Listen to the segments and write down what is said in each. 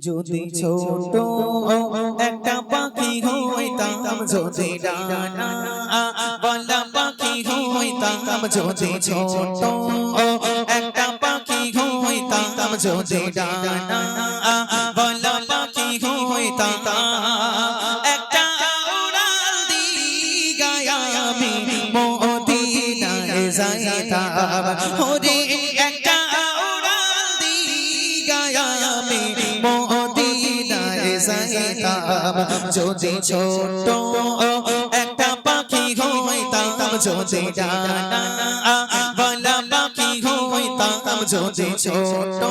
যদি ছোট একটা পাখি হইতাম, যদি ডানা বলা পাখি হইতাম, যদি ছোট একটা পাখি হইতাম, যদি ডানা বলা পাখি হইতাম, একটা উড়াল দিগায় আমি মদিনায় যাইতাম। ওরে একটা উড়াল দিগায় আমি মদিনায় যাইতাম। যদি ছোট একটা পাখি হইতাম, যদি ডানা বলা পাখি হইতাম, যদি ছোট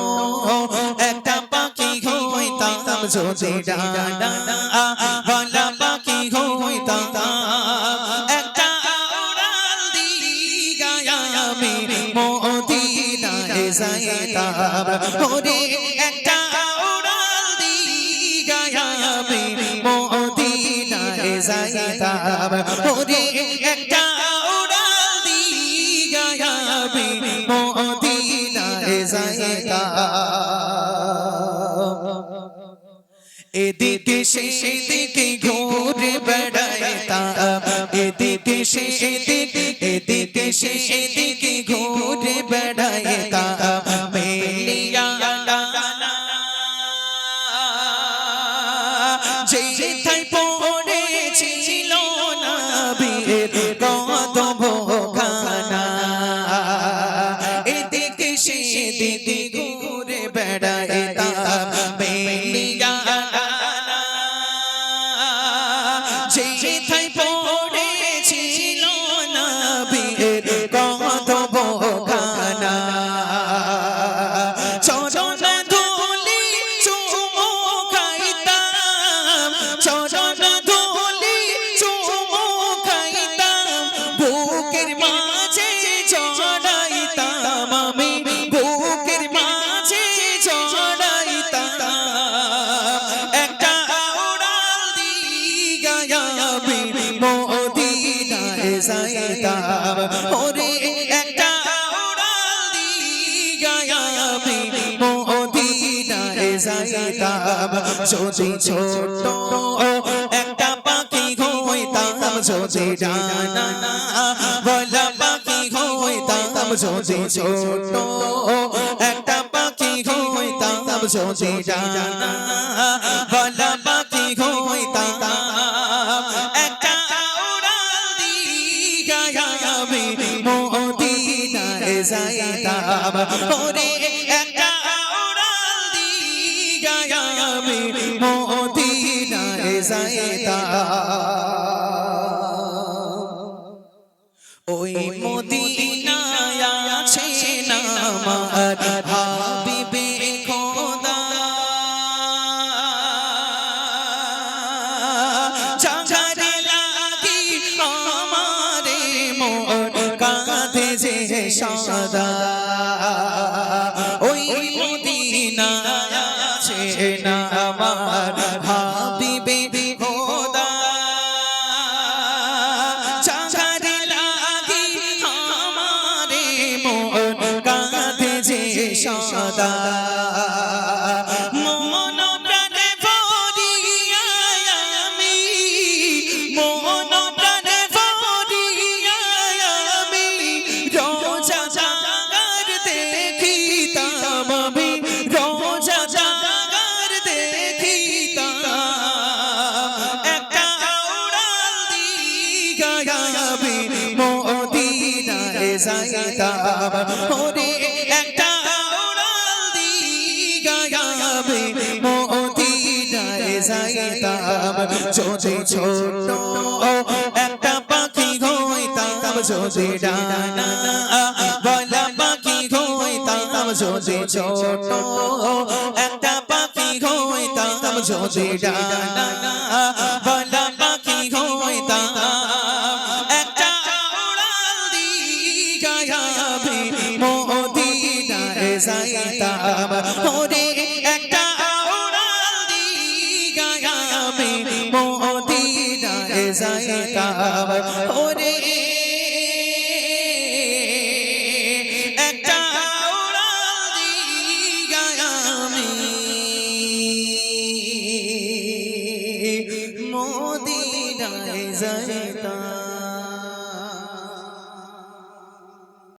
একটা পাখি হইতাম, যদি ডানা বলা পাখি হইতাম, একটা উড়াল দিগায় আমি মদিনায় যাইতাম। ওরে একটা উড়াল দিগায় আমি মদিনায় যাইতাম। ওরে একটা উড়াল দিগায় আমি মদিনায় যাইতাম। এদিকে সেদিকে ঘুরে বেড়াইতাম, এদিকে সেদিকে, এদিকে সেদিকে ঘুরে বেড়াইতাম। মেলিয়া ডানা যেথায় পড়েছিল নবীর কদম খানা, এদিকে সেদিকে ঘুরে বেড়াইতাম। মেলিয়া যেথায় পড়েছিল নবীর কদম খানা, চরণ ধুলি চুমু খাইতাম, চরণ ধুলি চুমু খাইতাম। বুকের মাঝে জড়াইতাম আমি, বুকের মাঝে জড়াইতাম। একটা উড়াল দিগায় আমি মদিনায় যাইতাম। ওরে একটা উড়াল দিগায় আমি মদিনায় যাইতাম। যদি ছোট একটা পাখি হইতাম, যদি ডানা বলা পাখি হইতাম, যদি ছোট একটা পাখি হইতাম, যদি ডানা বলা পাখি হইতাম, একটা উড়াল দিগায় আমি মদিনায় যাইতাম। ওরে একটা উড়াল দিগায় আমি মদিনায় যাইতাম। ওই মদিনায় আছেন আমার হাবিবে খোদা, যার লাগি আমারে মন কাঁদে যে সদা। ওই মদিনায় আছেন আমার হাবিবে খোদা, যার লাগি আমারে মন কাঁদে যে সদা। মন প্রাণে ভরিয়া আমি, মন প্রাণে ভরিয়া আমি রোজা জাগার দেখিতাম, আমি রোজা জাগার দেখিতাম। একটা উড়াল দিগায় আমি মদিনায় যাইতাম। ওরে একটা উড়াল দিগায় আমি মদিনায় যাইতাম। যদি ছোট একটা পাখি হইতাম, যদি ডানা বলা পাখি হইতাম, যদি ছোট একটা পাখি হইতাম, যদি ডানা বলা পাখি হইতাম, একটা উড়াল দিগায় আমি মদিনায় যাইতাম। ওরে একটা উড়াল দিগায় আমি মদিনায় যাইতাম। ওরে একটা উড়াল দিগায় আমি মদিনায় যাইতাম